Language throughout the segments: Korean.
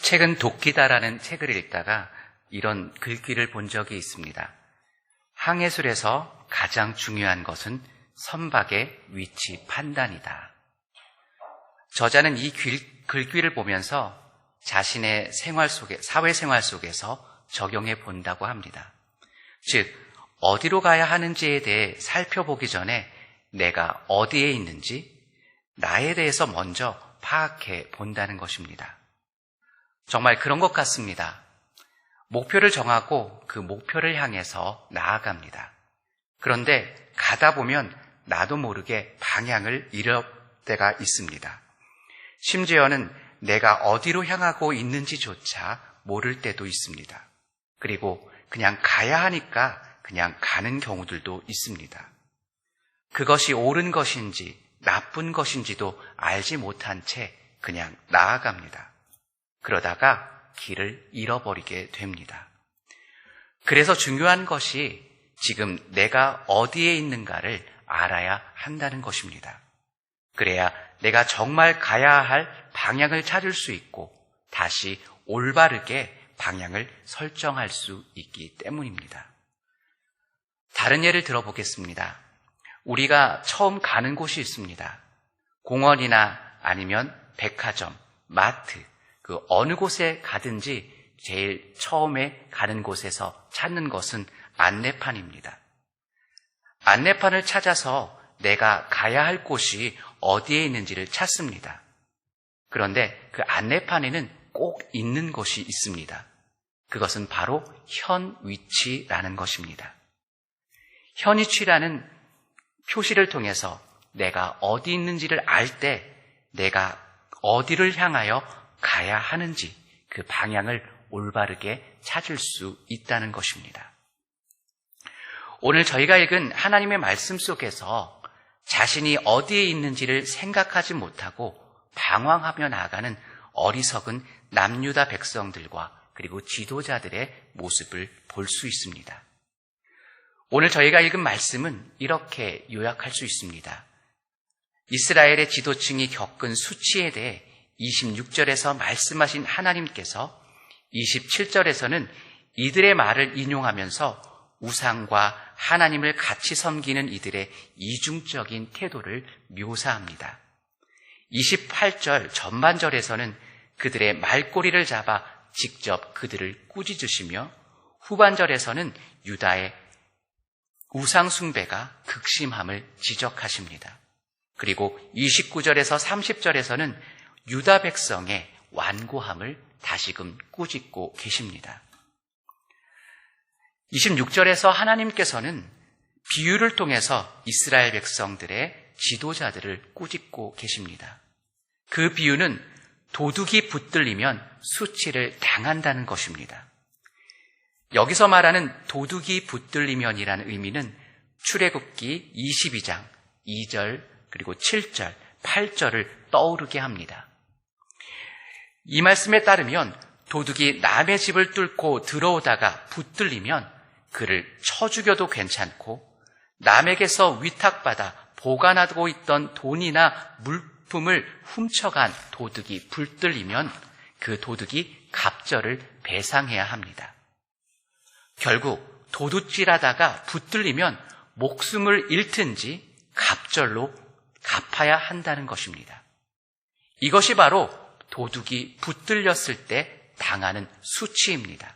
최근 도끼다라는 책을 읽다가 이런 글귀를 본 적이 있습니다. 항해술에서 가장 중요한 것은 선박의 위치 판단이다. 저자는 이 글귀를 보면서 자신의 사회생활 속에서 적용해 본다고 합니다. 즉, 어디로 가야 하는지에 대해 살펴보기 전에 내가 어디에 있는지 나에 대해서 먼저 파악해 본다는 것입니다. 정말 그런 것 같습니다. 목표를 정하고 그 목표를 향해서 나아갑니다. 그런데 가다 보면 나도 모르게 방향을 잃을 때가 있습니다. 심지어는 내가 어디로 향하고 있는지조차 모를 때도 있습니다. 그리고 그냥 가야 하니까 그냥 가는 경우들도 있습니다. 그것이 옳은 것인지 나쁜 것인지도 알지 못한 채 그냥 나아갑니다. 그러다가 길을 잃어버리게 됩니다. 그래서 중요한 것이 지금 내가 어디에 있는가를 알아야 한다는 것입니다. 그래야 내가 정말 가야 할 방향을 찾을 수 있고 다시 올바르게 방향을 설정할 수 있기 때문입니다. 다른 예를 들어보겠습니다. 우리가 처음 가는 곳이 있습니다. 공원이나 아니면 백화점, 마트, 그 어느 곳에 가든지 제일 처음에 가는 곳에서 찾는 것은 안내판입니다. 안내판을 찾아서 내가 가야 할 곳이 어디에 있는지를 찾습니다. 그런데 그 안내판에는 꼭 있는 것이 있습니다. 그것은 바로 현 위치라는 것입니다. 현 위치라는 표시를 통해서 내가 어디 있는지를 알 때 내가 어디를 향하여 가야 하는지 그 방향을 올바르게 찾을 수 있다는 것입니다. 오늘 저희가 읽은 하나님의 말씀 속에서 자신이 어디에 있는지를 생각하지 못하고 방황하며 나아가는 어리석은 남유다 백성들과 그리고 지도자들의 모습을 볼 수 있습니다. 오늘 저희가 읽은 말씀은 이렇게 요약할 수 있습니다. 이스라엘의 지도층이 겪은 수치에 대해 26절에서 말씀하신 하나님께서 27절에서는 이들의 말을 인용하면서 우상과 하나님을 같이 섬기는 이들의 이중적인 태도를 묘사합니다. 28절 전반절에서는 그들의 말꼬리를 잡아 직접 그들을 꾸짖으시며 후반절에서는 유다의 우상 숭배가 극심함을 지적하십니다. 그리고 29절에서 30절에서는 유다 백성의 완고함을 다시금 꾸짖고 계십니다. 26절에서 하나님께서는 비유를 통해서 이스라엘 백성들의 지도자들을 꾸짖고 계십니다. 그 비유는 도둑이 붙들리면 수치를 당한다는 것입니다. 여기서 말하는 도둑이 붙들리면이라는 의미는 출애굽기 22장 2절 그리고 7절, 8절을 떠오르게 합니다. 이 말씀에 따르면 도둑이 남의 집을 뚫고 들어오다가 붙들리면 그를 쳐 죽여도 괜찮고 남에게서 위탁받아 보관하고 있던 돈이나 물품을 훔쳐간 도둑이 붙들리면 그 도둑이 갑절을 배상해야 합니다. 결국 도둑질하다가 붙들리면 목숨을 잃든지 갑절로 갚아야 한다는 것입니다. 이것이 바로 도둑이 붙들렸을 때 당하는 수치입니다.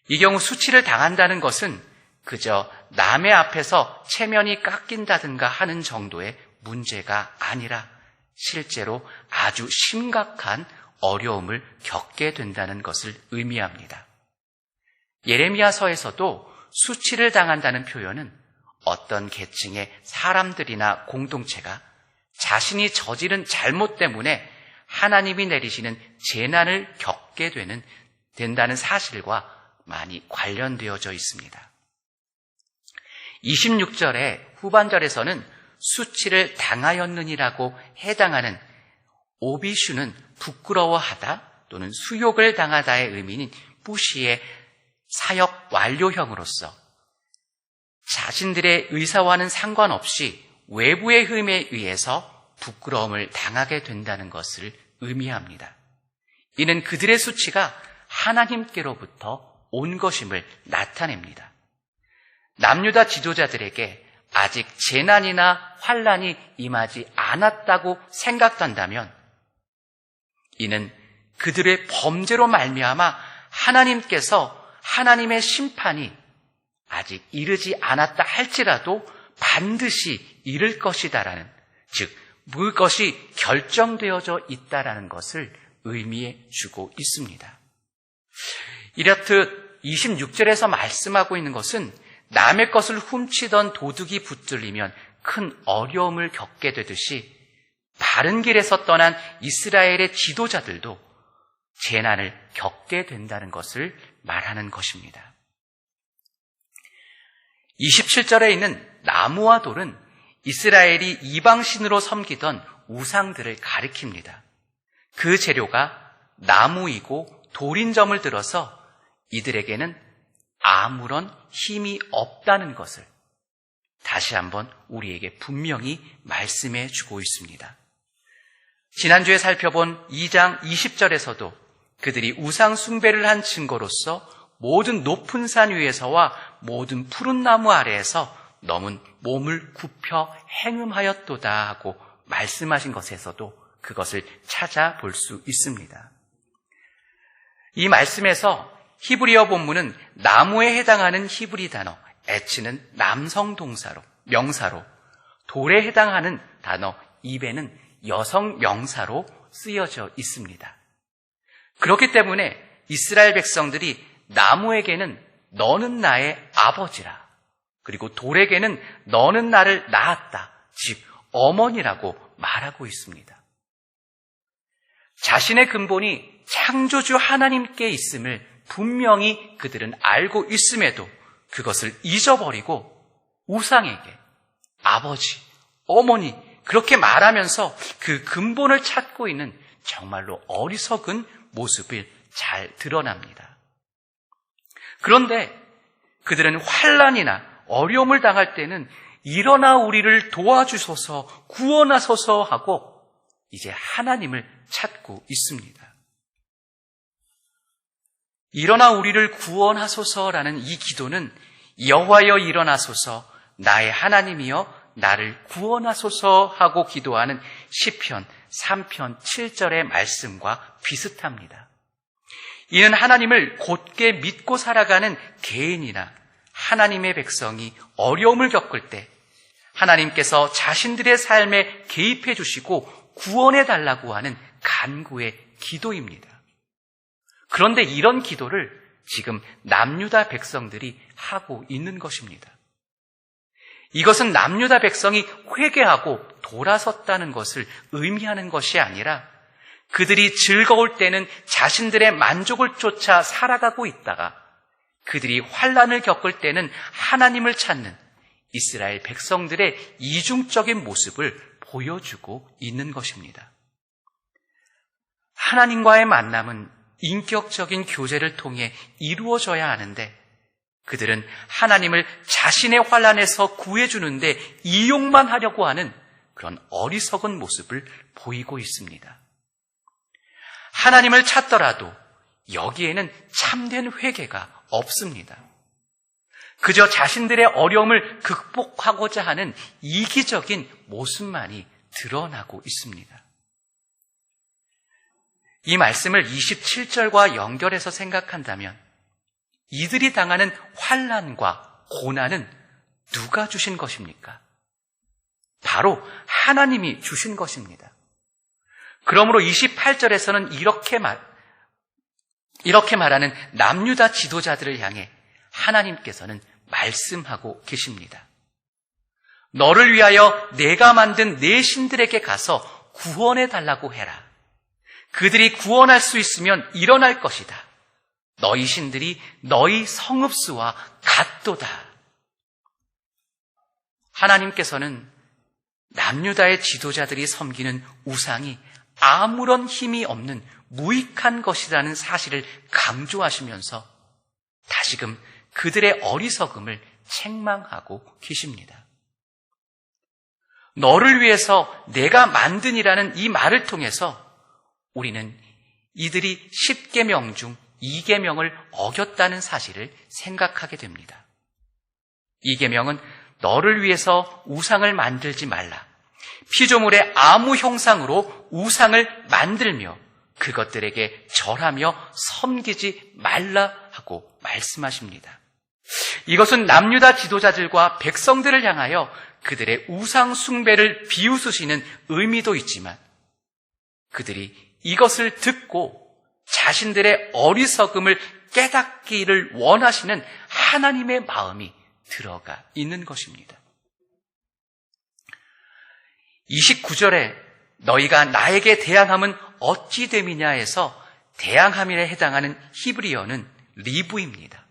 이 경우 수치를 당한다는 것은 그저 남의 앞에서 체면이 깎인다든가 하는 정도의 문제가 아니라 실제로 아주 심각한 어려움을 겪게 된다는 것을 의미합니다. 예레미야서에서도 수치를 당한다는 표현은 어떤 계층의 사람들이나 공동체가 자신이 저지른 잘못 때문에 하나님이 내리시는 재난을 겪게 된다는 사실과 많이 관련되어져 있습니다. 26절의 후반절에서는 수치를 당하였느니라고 해당하는 오비슈는 부끄러워하다 또는 수욕을 당하다의 의미는 뿌시의 사역 완료형으로서 자신들의 의사와는 상관없이 외부의 힘에 의해서 부끄러움을 당하게 된다는 것을 의미합니다. 이는 그들의 수치가 하나님께로부터 온 것임을 나타냅니다. 남유다 지도자들에게 아직 재난이나 환란이 임하지 않았다고 생각한다면 이는 그들의 범죄로 말미암아 하나님께서 하나님의 심판이 아직 이르지 않았다 할지라도 반드시 이를 것이다라는, 즉 그것이 결정되어져 있다라는 것을 의미해 주고 있습니다. 이렇듯 26절에서 말씀하고 있는 것은 남의 것을 훔치던 도둑이 붙들리면 큰 어려움을 겪게 되듯이 바른 길에서 떠난 이스라엘의 지도자들도 재난을 겪게 된다는 것을 말하는 것입니다. 27절에 있는 나무와 돌은 이스라엘이 이방신으로 섬기던 우상들을 가리킵니다. 그 재료가 나무이고 돌인 점을 들어서 이들에게는 아무런 힘이 없다는 것을 다시 한번 우리에게 분명히 말씀해 주고 있습니다. 지난주에 살펴본 2장 20절에서도 그들이 우상 숭배를 한 증거로서 모든 높은 산 위에서와 모든 푸른 나무 아래에서 너무 몸을 굽혀 행음하였도다 하고 말씀하신 것에서도 그것을 찾아볼 수 있습니다. 이 말씀에서 히브리어 본문은 나무에 해당하는 히브리 단어 에츠는 남성 동사로, 명사로, 돌에 해당하는 단어 입에는 여성 명사로 쓰여져 있습니다. 그렇기 때문에 이스라엘 백성들이 나무에게는 너는 나의 아버지라, 그리고 돌에게는 너는 나를 낳았다, 즉 어머니라고 말하고 있습니다. 자신의 근본이 창조주 하나님께 있음을 분명히 그들은 알고 있음에도 그것을 잊어버리고 우상에게 아버지, 어머니 그렇게 말하면서 그 근본을 찾고 있는 정말로 어리석은 모습을 잘 드러납니다. 그런데 그들은 환난이나 어려움을 당할 때는 일어나 우리를 도와주소서, 구원하소서 하고 이제 하나님을 찾고 있습니다. 일어나 우리를 구원하소서라는 이 기도는 여호와여 일어나소서, 나의 하나님이여 나를 구원하소서 하고 기도하는 시편 3편 7절의 말씀과 비슷합니다. 이는 하나님을 곧게 믿고 살아가는 개인이나 하나님의 백성이 어려움을 겪을 때 하나님께서 자신들의 삶에 개입해 주시고 구원해 달라고 하는 간구의 기도입니다. 그런데 이런 기도를 지금 남유다 백성들이 하고 있는 것입니다. 이것은 남유다 백성이 회개하고 돌아섰다는 것을 의미하는 것이 아니라 그들이 즐거울 때는 자신들의 만족을 쫓아 살아가고 있다가 그들이 환난을 겪을 때는 하나님을 찾는 이스라엘 백성들의 이중적인 모습을 보여주고 있는 것입니다. 하나님과의 만남은 인격적인 교제를 통해 이루어져야 하는데 그들은 하나님을 자신의 환난에서 구해주는데 이용만 하려고 하는 그런 어리석은 모습을 보이고 있습니다. 하나님을 찾더라도 여기에는 참된 회개가 없습니다. 그저 자신들의 어려움을 극복하고자 하는 이기적인 모습만이 드러나고 있습니다. 이 말씀을 27절과 연결해서 생각한다면 이들이 당하는 환난과 고난은 누가 주신 것입니까? 바로 하나님이 주신 것입니다. 그러므로 28절에서는 이렇게 말하는 남유다 지도자들을 향해 하나님께서는 말씀하고 계십니다. 너를 위하여 내가 만든 내 신들에게 가서 구원해 달라고 해라. 그들이 구원할 수 있으면 일어날 것이다. 너희 신들이 너희 성읍수와 같도다. 하나님께서는 남유다의 지도자들이 섬기는 우상이 아무런 힘이 없는 무익한 것이라는 사실을 강조하시면서 다시금 그들의 어리석음을 책망하고 계십니다. 너를 위해서 내가 만든이라는 이 말을 통해서 우리는 이들이 10계명 중 2계명을 어겼다는 사실을 생각하게 됩니다. 2계명은 너를 위해서 우상을 만들지 말라. 피조물의 아무 형상으로 우상을 만들며 그것들에게 절하며 섬기지 말라 하고 말씀하십니다. 이것은 남유다 지도자들과 백성들을 향하여 그들의 우상 숭배를 비웃으시는 의미도 있지만 그들이 이것을 듣고 자신들의 어리석음을 깨닫기를 원하시는 하나님의 마음이 들어가 있는 것입니다. 29절에 너희가 나에게 대항함은 어찌 됨이냐에서 대항함에 해당하는 히브리어는 리브입니다.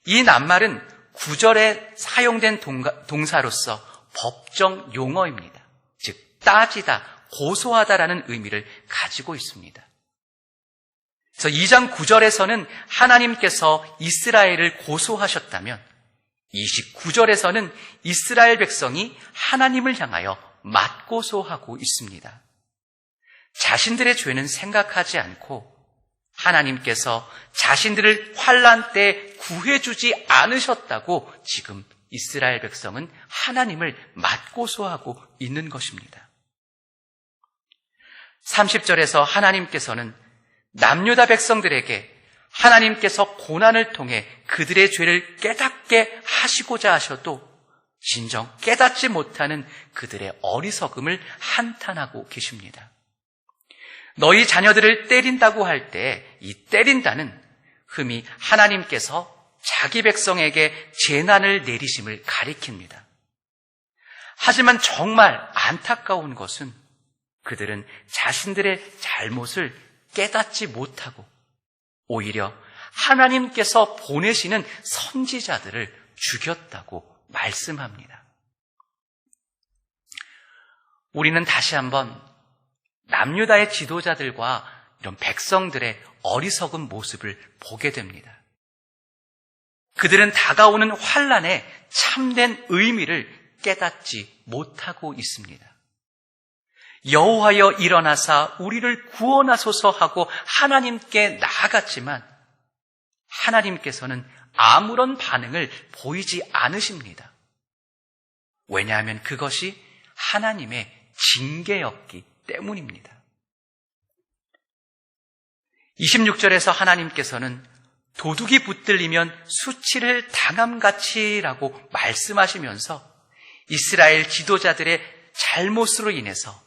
이 낱말은 9절에 사용된 동사로서 법정 용어입니다. 즉 따지다, 고소하다라는 의미를 가지고 있습니다. 그래서 2장 9절에서는 하나님께서 이스라엘을 고소하셨다면 29절에서는 이스라엘 백성이 하나님을 향하여 맞고소하고 있습니다. 자신들의 죄는 생각하지 않고 하나님께서 자신들을 환난 때 구해주지 않으셨다고 지금 이스라엘 백성은 하나님을 맞고소하고 있는 것입니다. 30절에서 하나님께서는 남유다 백성들에게 하나님께서 고난을 통해 그들의 죄를 깨닫게 하시고자 하셔도 진정 깨닫지 못하는 그들의 어리석음을 한탄하고 계십니다. 너희 자녀들을 때린다고 할 때 이 때린다는 흠이 하나님께서 자기 백성에게 재난을 내리심을 가리킵니다. 하지만 정말 안타까운 것은 그들은 자신들의 잘못을 깨닫지 못하고 오히려 하나님께서 보내시는 선지자들을 죽였다고 말씀합니다. 우리는 다시 한번 남유다의 지도자들과 이런 백성들의 어리석은 모습을 보게 됩니다. 그들은 다가오는 환난의 참된 의미를 깨닫지 못하고 있습니다. 여호와여 일어나사 우리를 구원하소서 하고 하나님께 나아갔지만 하나님께서는 아무런 반응을 보이지 않으십니다. 왜냐하면 그것이 하나님의 징계였기 때문입니다. 26절에서 하나님께서는 도둑이 붙들리면 수치를 당함같이라고 말씀하시면서 이스라엘 지도자들의 잘못으로 인해서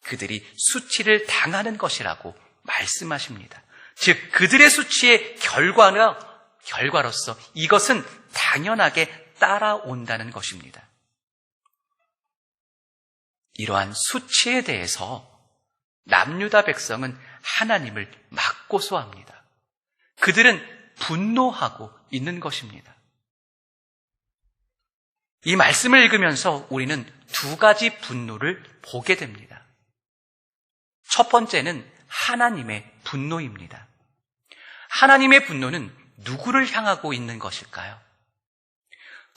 그들이 수치를 당하는 것이라고 말씀하십니다. 즉 그들의 수치의 결과로서 이것은 당연하게 따라온다는 것입니다. 이러한 수치에 대해서 남유다 백성은 하나님을 맞고소합니다. 그들은 분노하고 있는 것입니다. 이 말씀을 읽으면서 우리는 두 가지 분노를 보게 됩니다. 첫 번째는 하나님의 분노입니다. 하나님의 분노는 누구를 향하고 있는 것일까요?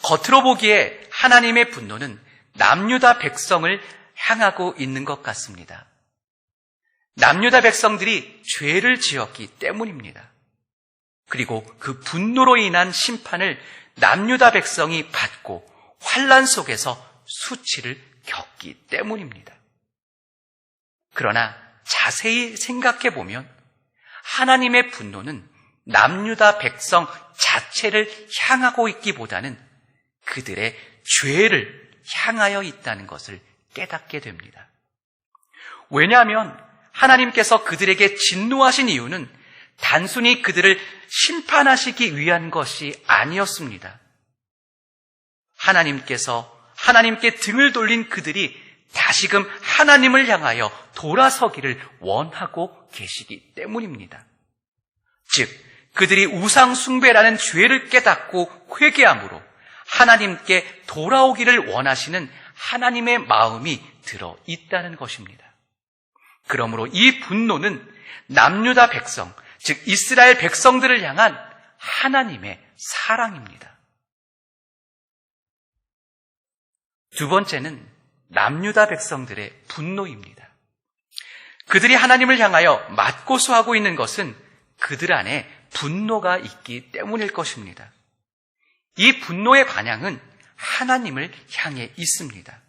겉으로 보기에 하나님의 분노는 남유다 백성을 향하고 있는 것 같습니다. 남유다 백성들이 죄를 지었기 때문입니다. 그리고 그 분노로 인한 심판을 남유다 백성이 받고 환난 속에서 수치를 겪기 때문입니다. 그러나 자세히 생각해 보면 하나님의 분노는 남유다 백성 자체를 향하고 있기보다는 그들의 죄를 향하여 있다는 것을 깨닫게 됩니다. 왜냐하면 하나님께서 그들에게 진노하신 이유는 단순히 그들을 심판하시기 위한 것이 아니었습니다. 하나님께 등을 돌린 그들이 다시금 하나님을 향하여 돌아서기를 원하고 계시기 때문입니다. 즉, 그들이 우상 숭배라는 죄를 깨닫고 회개함으로 하나님께 돌아오기를 원하시는 하나님의 마음이 들어 있다는 것입니다. 그러므로 이 분노는 남유다 백성, 즉 이스라엘 백성들을 향한 하나님의 사랑입니다. 두 번째는 남유다 백성들의 분노입니다. 그들이 하나님을 향하여 맞고소하고 있는 것은 그들 안에 분노가 있기 때문일 것입니다. 이 분노의 반향은 하나님을 향해 있습니다.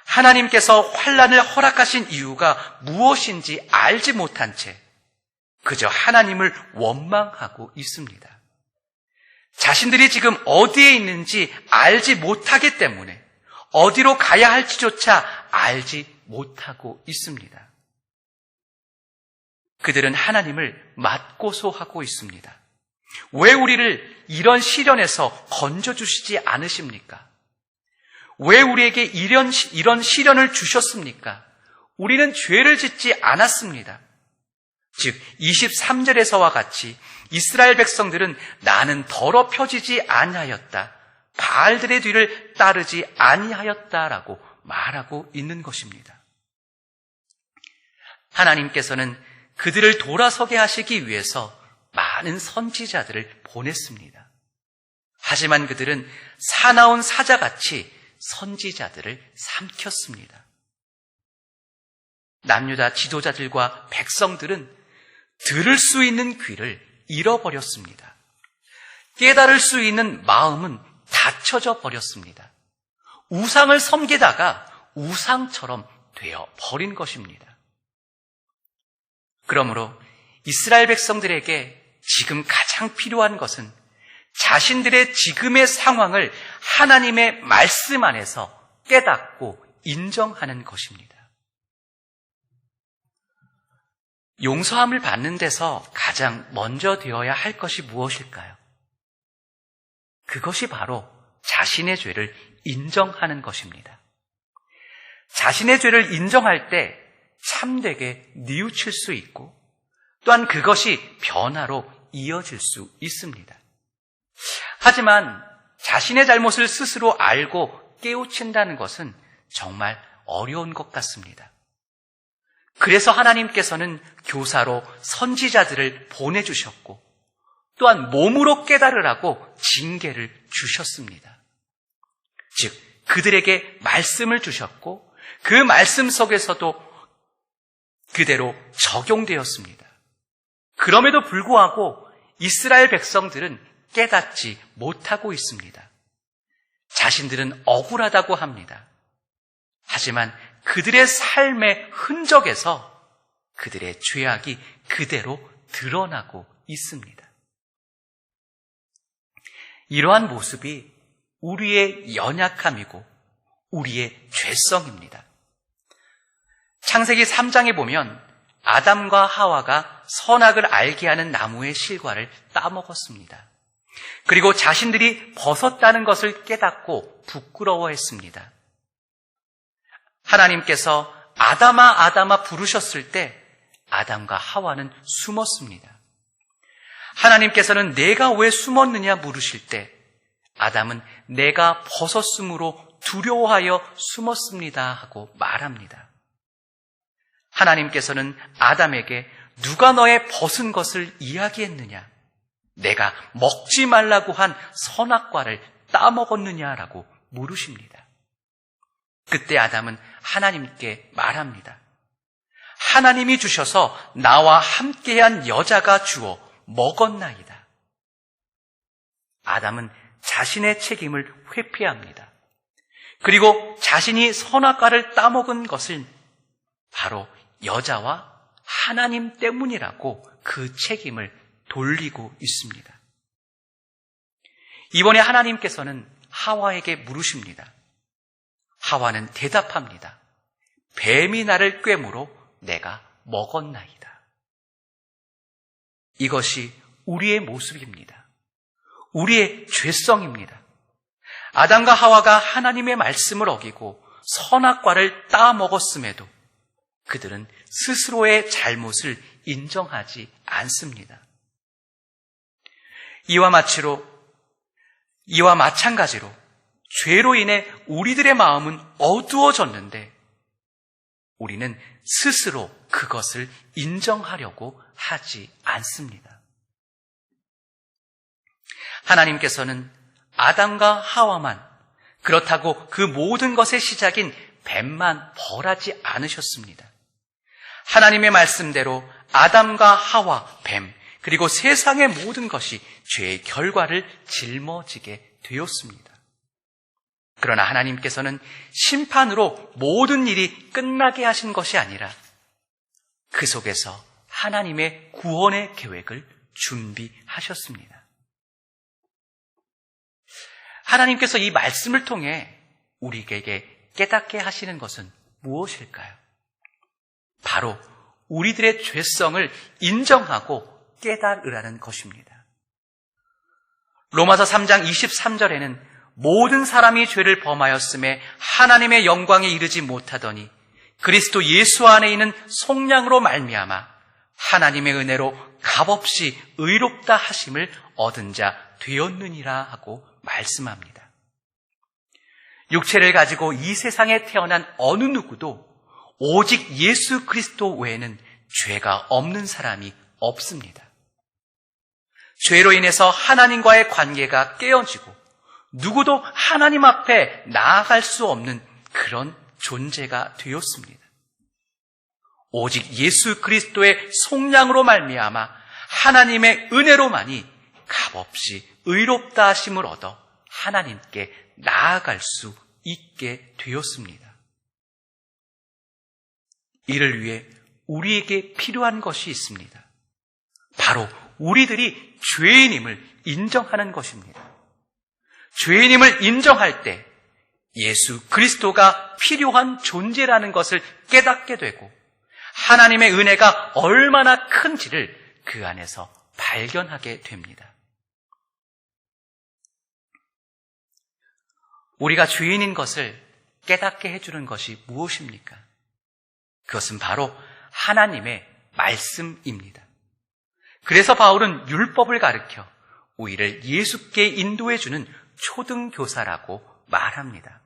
하나님께서 환난을 허락하신 이유가 무엇인지 알지 못한 채 그저 하나님을 원망하고 있습니다. 자신들이 지금 어디에 있는지 알지 못하기 때문에 어디로 가야 할지조차 알지 못하고 있습니다. 그들은 하나님을 맞고소하고 있습니다. 왜 우리를 이런 시련에서 건져주시지 않으십니까? 왜 우리에게 이런 시련을 주셨습니까? 우리는 죄를 짓지 않았습니다. 즉 23절에서와 같이 이스라엘 백성들은 나는 더럽혀지지 아니하였다, 바알들의 뒤를 따르지 아니하였다라고 말하고 있는 것입니다. 하나님께서는 그들을 돌아서게 하시기 위해서 많은 선지자들을 보냈습니다. 하지만 그들은 사나운 사자같이 선지자들을 삼켰습니다. 남유다 지도자들과 백성들은 들을 수 있는 귀를 잃어버렸습니다. 깨달을 수 있는 마음은 닫혀져 버렸습니다. 우상을 섬기다가 우상처럼 되어 버린 것입니다. 그러므로 이스라엘 백성들에게 지금 가장 필요한 것은 자신들의 지금의 상황을 하나님의 말씀 안에서 깨닫고 인정하는 것입니다. 용서함을 받는 데서 가장 먼저 되어야 할 것이 무엇일까요? 그것이 바로 자신의 죄를 인정하는 것입니다. 자신의 죄를 인정할 때 참되게 뉘우칠 수 있고 또한 그것이 변화로 이어질 수 있습니다. 하지만 자신의 잘못을 스스로 알고 깨우친다는 것은 정말 어려운 것 같습니다. 그래서 하나님께서는 교사로 선지자들을 보내주셨고 또한 몸으로 깨달으라고 징계를 주셨습니다. 즉 그들에게 말씀을 주셨고 그 말씀 속에서도 그대로 적용되었습니다. 그럼에도 불구하고 이스라엘 백성들은 깨닫지 못하고 있습니다. 자신들은 억울하다고 합니다. 하지만 그들의 삶의 흔적에서 그들의 죄악이 그대로 드러나고 있습니다. 이러한 모습이 우리의 연약함이고 우리의 죄성입니다. 창세기 3장에 보면 아담과 하와가 선악을 알게 하는 나무의 실과를 따먹었습니다. 그리고 자신들이 벗었다는 것을 깨닫고 부끄러워했습니다. 하나님께서 아담아 아담아 부르셨을 때 아담과 하와는 숨었습니다. 하나님께서는 내가 왜 숨었느냐 물으실 때 아담은 내가 벗었으므로 두려워하여 숨었습니다 하고 말합니다. 하나님께서는 아담에게 누가 너의 벗은 것을 이야기했느냐? 내가 먹지 말라고 한 선악과를 따먹었느냐라고 물으십니다. 그때 아담은 하나님께 말합니다. 하나님이 주셔서 나와 함께한 여자가 주어 먹었나이다. 아담은 자신의 책임을 회피합니다. 그리고 자신이 선악과를 따먹은 것은 바로 여자와 하나님 때문이라고 그 책임을 돌리고 있습니다. 이번에 하나님께서는 하와에게 물으십니다. 하와는 대답합니다. 뱀이 나를 꿰물어 내가 먹었나이다. 이것이 우리의 모습입니다. 우리의 죄성입니다. 아담과 하와가 하나님의 말씀을 어기고 선악과를 따먹었음에도 그들은 스스로의 잘못을 인정하지 않습니다. 이와 마찬가지로 죄로 인해 우리들의 마음은 어두워졌는데 우리는 스스로 그것을 인정하려고 하지 않습니다. 하나님께서는 아담과 하와만, 그렇다고 그 모든 것의 시작인 뱀만 벌하지 않으셨습니다. 하나님의 말씀대로 아담과 하와, 뱀, 그리고 세상의 모든 것이 죄의 결과를 짊어지게 되었습니다. 그러나 하나님께서는 심판으로 모든 일이 끝나게 하신 것이 아니라 그 속에서 하나님의 구원의 계획을 준비하셨습니다. 하나님께서 이 말씀을 통해 우리에게 깨닫게 하시는 것은 무엇일까요? 바로 우리들의 죄성을 인정하고 깨달으라는 것입니다. 로마서 3장 23절에는 모든 사람이 죄를 범하였음에 하나님의 영광에 이르지 못하더니 그리스도 예수 안에 있는 속량으로 말미암아 하나님의 은혜로 값없이 의롭다 하심을 얻은 자 되었느니라 하고 말씀합니다. 육체를 가지고 이 세상에 태어난 어느 누구도 오직 예수 그리스도 외에는 죄가 없는 사람이 없습니다. 죄로 인해서 하나님과의 관계가 깨어지고 누구도 하나님 앞에 나아갈 수 없는 그런 존재가 되었습니다. 오직 예수 그리스도의 속량으로 말미암아 하나님의 은혜로만이 값없이 의롭다 하심을 얻어 하나님께 나아갈 수 있게 되었습니다. 이를 위해 우리에게 필요한 것이 있습니다. 바로 우리들이 죄인임을 인정하는 것입니다. 죄인임을 인정할 때 예수 그리스도가 필요한 존재라는 것을 깨닫게 되고 하나님의 은혜가 얼마나 큰지를 그 안에서 발견하게 됩니다. 우리가 죄인인 것을 깨닫게 해주는 것이 무엇입니까? 그것은 바로 하나님의 말씀입니다. 그래서 바울은 율법을 가르쳐 우리를 예수께 인도해주는 초등교사라고 말합니다.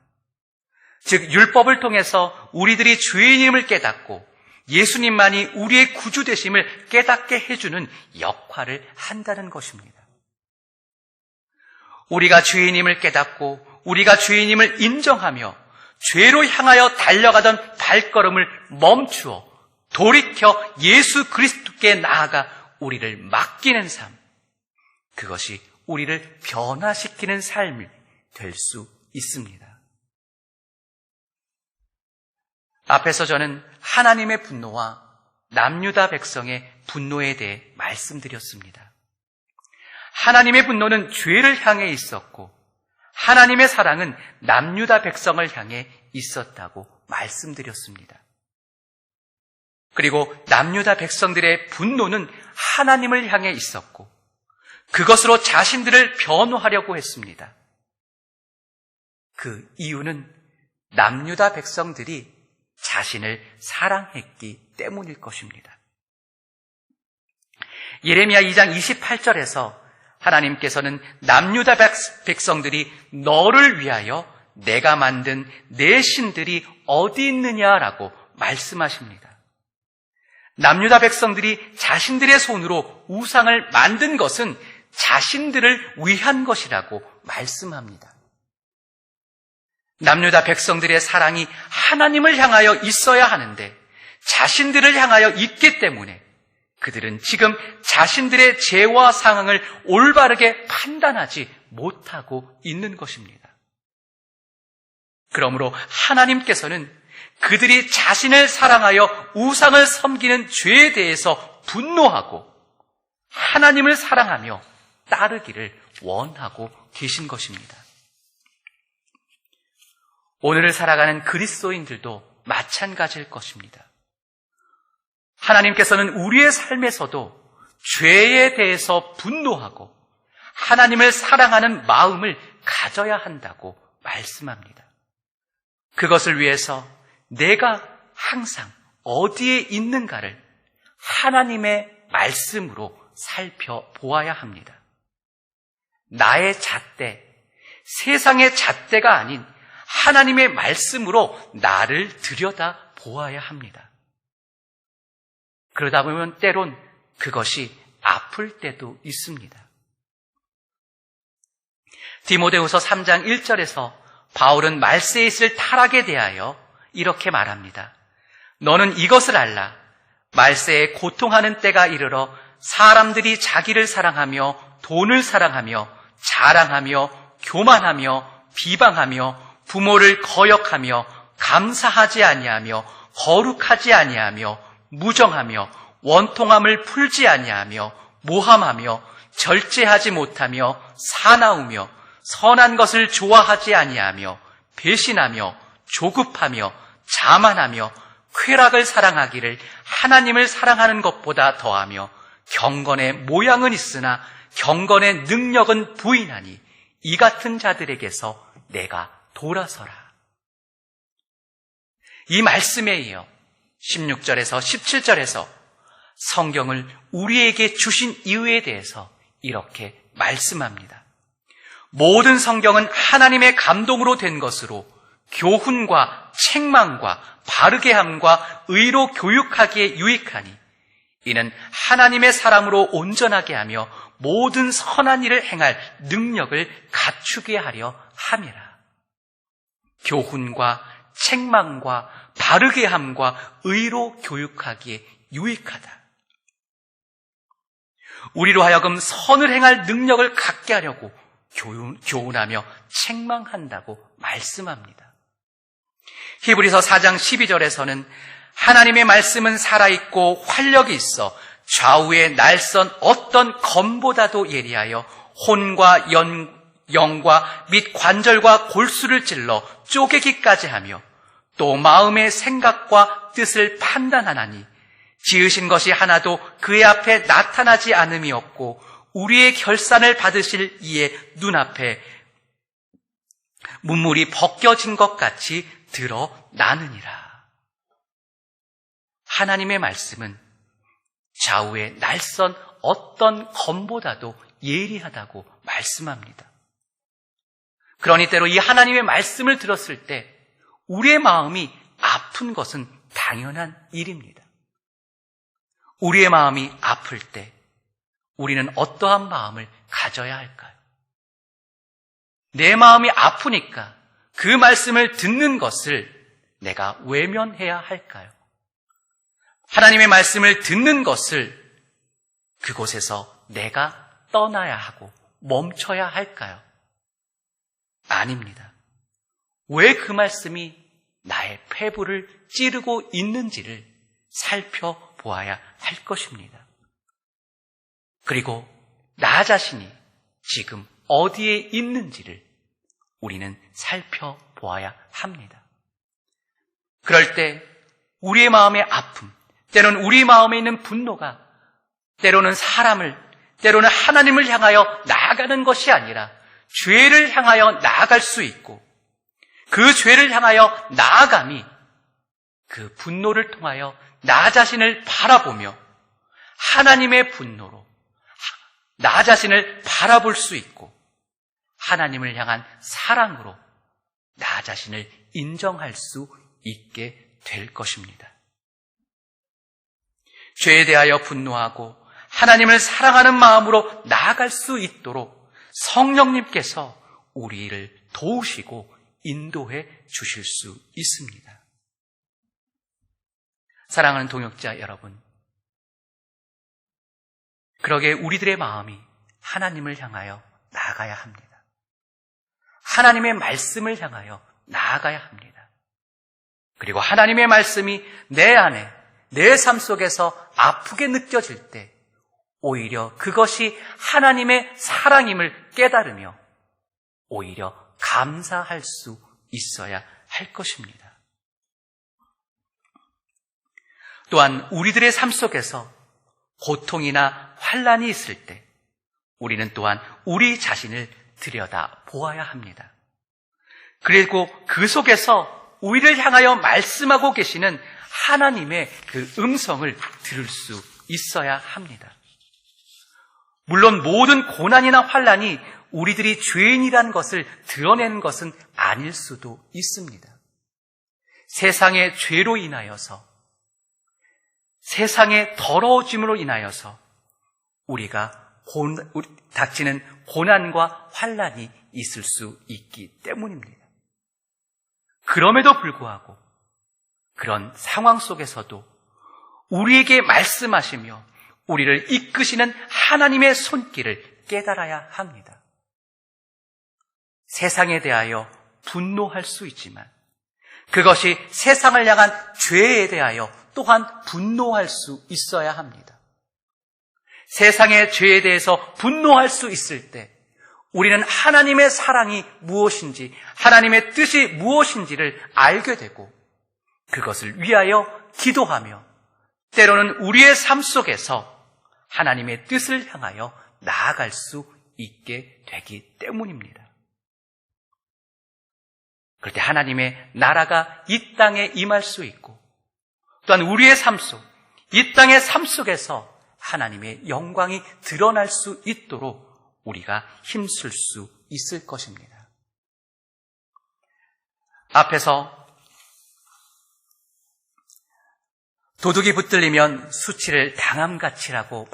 즉 율법을 통해서 우리들이 죄인임을 깨닫고 예수님만이 우리의 구주 되심을 깨닫게 해주는 역할을 한다는 것입니다. 우리가 죄인임을 깨닫고 우리가 죄인임을 인정하며 죄로 향하여 달려가던 발걸음을 멈추어 돌이켜 예수 그리스도께 나아가 우리를 맡기는 삶, 그것이 우리를 변화시키는 삶이 될 수 있습니다. 앞에서 저는 하나님의 분노와 남유다 백성의 분노에 대해 말씀드렸습니다. 하나님의 분노는 죄를 향해 있었고 하나님의 사랑은 남유다 백성을 향해 있었다고 말씀드렸습니다. 그리고 남유다 백성들의 분노는 하나님을 향해 있었고 그것으로 자신들을 변호하려고 했습니다. 그 이유는 남유다 백성들이 자신을 사랑했기 때문일 것입니다. 예레미야 2장 28절에서 하나님께서는 남유다 백성들이 너를 위하여 내가 만든 내 신들이 어디 있느냐라고 말씀하십니다. 남유다 백성들이 자신들의 손으로 우상을 만든 것은 자신들을 위한 것이라고 말씀합니다. 남유다 백성들의 사랑이 하나님을 향하여 있어야 하는데 자신들을 향하여 있기 때문에 그들은 지금 자신들의 죄와 상황을 올바르게 판단하지 못하고 있는 것입니다. 그러므로 하나님께서는 그들이 자신을 사랑하여 우상을 섬기는 죄에 대해서 분노하고 하나님을 사랑하며 따르기를 원하고 계신 것입니다. 오늘을 살아가는 그리스도인들도 마찬가지일 것입니다. 하나님께서는 우리의 삶에서도 죄에 대해서 분노하고 하나님을 사랑하는 마음을 가져야 한다고 말씀합니다. 그것을 위해서 내가 항상 어디에 있는가를 하나님의 말씀으로 살펴보아야 합니다. 나의 잣대, 세상의 잣대가 아닌 하나님의 말씀으로 나를 들여다 보아야 합니다. 그러다 보면 때론 그것이 아플 때도 있습니다. 디모데후서 3장 1절에서 바울은 말세에 있을 타락에 대하여 이렇게 말합니다. 너는 이것을 알라. 말세에 고통하는 때가 이르러 사람들이 자기를 사랑하며 돈을 사랑하며 자랑하며 교만하며 비방하며 부모를 거역하며 감사하지 아니하며 거룩하지 아니하며 무정하며 원통함을 풀지 아니하며 모함하며 절제하지 못하며 사나우며 선한 것을 좋아하지 아니하며 배신하며 조급하며 자만하며 쾌락을 사랑하기를 하나님을 사랑하는 것보다 더하며 경건의 모양은 있으나 경건의 능력은 부인하니 이 같은 자들에게서 내가 돌아서라. 이 말씀에 이어 16절에서 17절에서 성경을 우리에게 주신 이유에 대해서 이렇게 말씀합니다. 모든 성경은 하나님의 감동으로 된 것으로 교훈과 책망과 바르게 함과 의로 교육하기에 유익하니 이는 하나님의 사람으로 온전하게 하며 모든 선한 일을 행할 능력을 갖추게 하려 함이라. 교훈과 책망과 바르게 함과 의로 교육하기에 유익하다. 우리로 하여금 선을 행할 능력을 갖게 하려고 교훈하며 책망한다고 말씀합니다. 히브리서 4장 12절에서는 하나님의 말씀은 살아있고 활력이 있어 좌우에 날선 어떤 검보다도 예리하여 혼과 영과 및 관절과 골수를 찔러 쪼개기까지 하며 또 마음의 생각과 뜻을 판단하나니 지으신 것이 하나도 그의 앞에 나타나지 않음이 없고 우리의 결산을 받으실 이의 눈앞에 문물이 벗겨진 것 같이 드러나느니라. 하나님의 말씀은 좌우에 날선 어떤 검보다도 예리하다고 말씀합니다. 그러니 때로 이 하나님의 말씀을 들었을 때 우리의 마음이 아픈 것은 당연한 일입니다. 우리의 마음이 아플 때 우리는 어떠한 마음을 가져야 할까요? 내 마음이 아프니까 그 말씀을 듣는 것을 내가 외면해야 할까요? 하나님의 말씀을 듣는 것을 그곳에서 내가 떠나야 하고 멈춰야 할까요? 아닙니다. 왜 그 말씀이 나의 폐부를 찌르고 있는지를 살펴보아야 할 것입니다. 그리고 나 자신이 지금 어디에 있는지를 우리는 살펴보아야 합니다. 그럴 때 우리의 마음의 아픔, 때로는 우리 마음에 있는 분노가 때로는 사람을, 때로는 하나님을 향하여 나아가는 것이 아니라 죄를 향하여 나아갈 수 있고 그 죄를 향하여 나아감이 그 분노를 통하여 나 자신을 바라보며 하나님의 분노로 나 자신을 바라볼 수 있고 하나님을 향한 사랑으로 나 자신을 인정할 수 있게 될 것입니다. 죄에 대하여 분노하고 하나님을 사랑하는 마음으로 나아갈 수 있도록 성령님께서 우리를 도우시고 인도해 주실 수 있습니다. 사랑하는 동역자 여러분, 그러게 우리들의 마음이 하나님을 향하여 나아가야 합니다. 하나님의 말씀을 향하여 나아가야 합니다. 그리고 하나님의 말씀이 내 안에, 내 삶 속에서 아프게 느껴질 때 오히려 그것이 하나님의 사랑임을 깨달으며 오히려 감사할 수 있어야 할 것입니다. 또한 우리들의 삶 속에서 고통이나 환난이 있을 때 우리는 또한 우리 자신을 들여다 보아야 합니다. 그리고 그 속에서 우리를 향하여 말씀하고 계시는 하나님의 그 음성을 들을 수 있어야 합니다. 물론 모든 고난이나 환난이 우리들이 죄인이라는 것을 드러내는 것은 아닐 수도 있습니다. 세상의 죄로 인하여서, 세상의 더러워짐으로 인하여서 우리가 닥치는 고난과 환난이 있을 수 있기 때문입니다. 그럼에도 불구하고 그런 상황 속에서도 우리에게 말씀하시며 우리를 이끄시는 하나님의 손길을 깨달아야 합니다. 세상에 대하여 분노할 수 있지만 그것이 세상을 향한 죄에 대하여 또한 분노할 수 있어야 합니다. 세상의 죄에 대해서 분노할 수 있을 때 우리는 하나님의 사랑이 무엇인지, 하나님의 뜻이 무엇인지를 알게 되고 그것을 위하여 기도하며 때로는 우리의 삶 속에서 하나님의 뜻을 향하여 나아갈 수 있게 되기 때문입니다. 그럴 때 하나님의 나라가 이 땅에 임할 수 있고 또한 우리의 삶 속, 이 땅의 삶 속에서 하나님의 영광이 드러날 수 있도록 우리가 힘쓸 수 있을 것입니다. 앞에서 도둑이 붙들리면 수치를 당함같이라고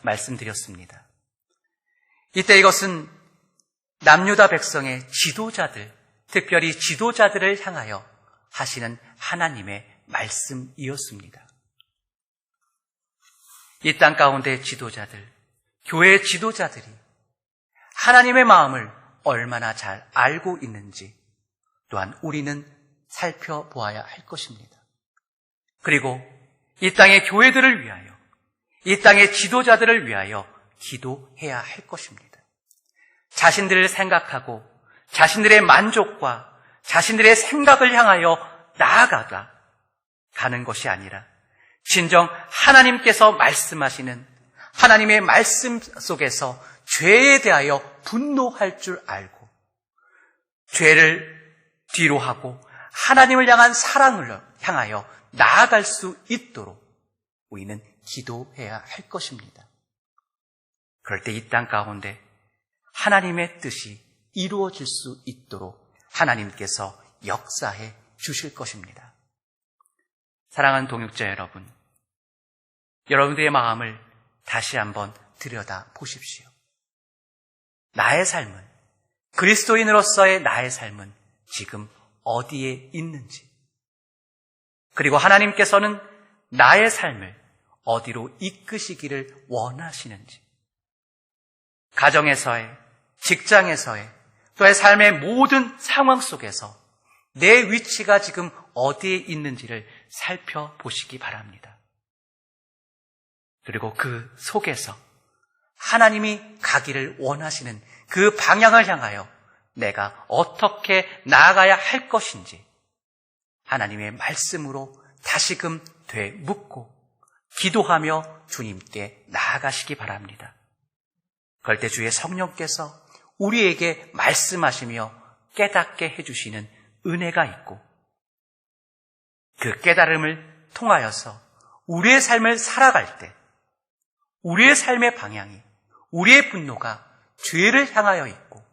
말씀드렸습니다. 이때 이것은 남유다 백성의 지도자들, 특별히 지도자들을 향하여 하시는 하나님의 말씀이었습니다. 이 땅 가운데 지도자들, 교회 지도자들이 하나님의 마음을 얼마나 잘 알고 있는지 또한 우리는 살펴보아야 할 것입니다. 그리고 이 땅의 교회들을 위하여, 이 땅의 지도자들을 위하여 기도해야 할 것입니다. 자신들을 생각하고 자신들의 만족과 자신들의 생각을 향하여 나아가가 가는 것이 아니라 진정 하나님께서 말씀하시는 하나님의 말씀 속에서 죄에 대하여 분노할 줄 알고 죄를 뒤로 하고 하나님을 향한 사랑을 향하여 나아갈 수 있도록 우리는 기도해야 할 것입니다. 그럴 때 이 땅 가운데 하나님의 뜻이 이루어질 수 있도록 하나님께서 역사해 주실 것입니다. 사랑하는 동역자 여러분, 여러분들의 마음을 다시 한번 들여다 보십시오. 나의 삶은, 그리스도인으로서의 나의 삶은 지금 어디에 있는지, 그리고 하나님께서는 나의 삶을 어디로 이끄시기를 원하시는지, 가정에서의, 직장에서의, 또의 삶의 모든 상황 속에서 내 위치가 지금 어디에 있는지를 살펴보시기 바랍니다. 그리고 그 속에서 하나님이 가기를 원하시는 그 방향을 향하여 내가 어떻게 나아가야 할 것인지 하나님의 말씀으로 다시금 되묻고 기도하며 주님께 나아가시기 바랍니다. 그럴 때 주의 성령께서 우리에게 말씀하시며 깨닫게 해주시는 은혜가 있고 그 깨달음을 통하여서 우리의 삶을 살아갈 때 우리의 삶의 방향이, 우리의 분노가 죄를 향하여 있고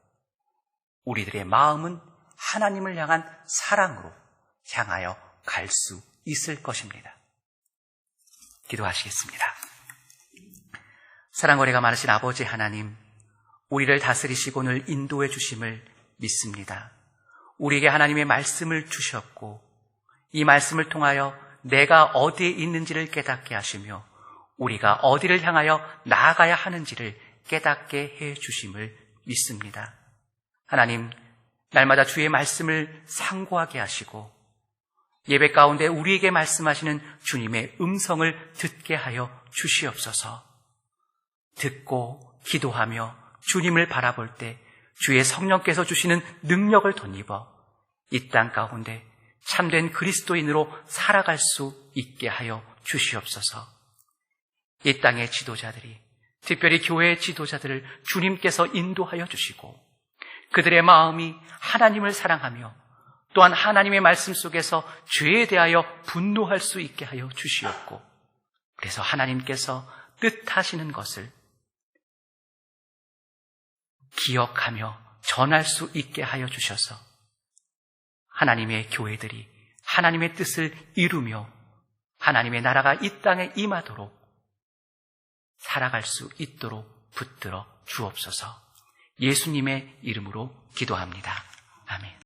우리들의 마음은 하나님을 향한 사랑으로 향하여 갈 수 있을 것입니다. 기도하시겠습니다. 사랑거리가 많으신 아버지 하나님, 우리를 다스리시고 늘 인도해 주심을 믿습니다. 우리에게 하나님의 말씀을 주셨고 이 말씀을 통하여 내가 어디에 있는지를 깨닫게 하시며 우리가 어디를 향하여 나아가야 하는지를 깨닫게 해 주심을 믿습니다. 하나님, 날마다 주의 말씀을 상고하게 하시고 예배 가운데 우리에게 말씀하시는 주님의 음성을 듣게 하여 주시옵소서. 듣고 기도하며 주님을 바라볼 때 주의 성령께서 주시는 능력을 덧입어 이 땅 가운데 참된 그리스도인으로 살아갈 수 있게 하여 주시옵소서. 이 땅의 지도자들이, 특별히 교회의 지도자들을 주님께서 인도하여 주시고 그들의 마음이 하나님을 사랑하며 또한 하나님의 말씀 속에서 죄에 대하여 분노할 수 있게 하여 주시옵고 그래서 하나님께서 뜻하시는 것을 기억하며 전할 수 있게 하여 주셔서 하나님의 교회들이 하나님의 뜻을 이루며 하나님의 나라가 이 땅에 임하도록 살아갈 수 있도록 붙들어 주옵소서. 예수님의 이름으로 기도합니다. 아멘.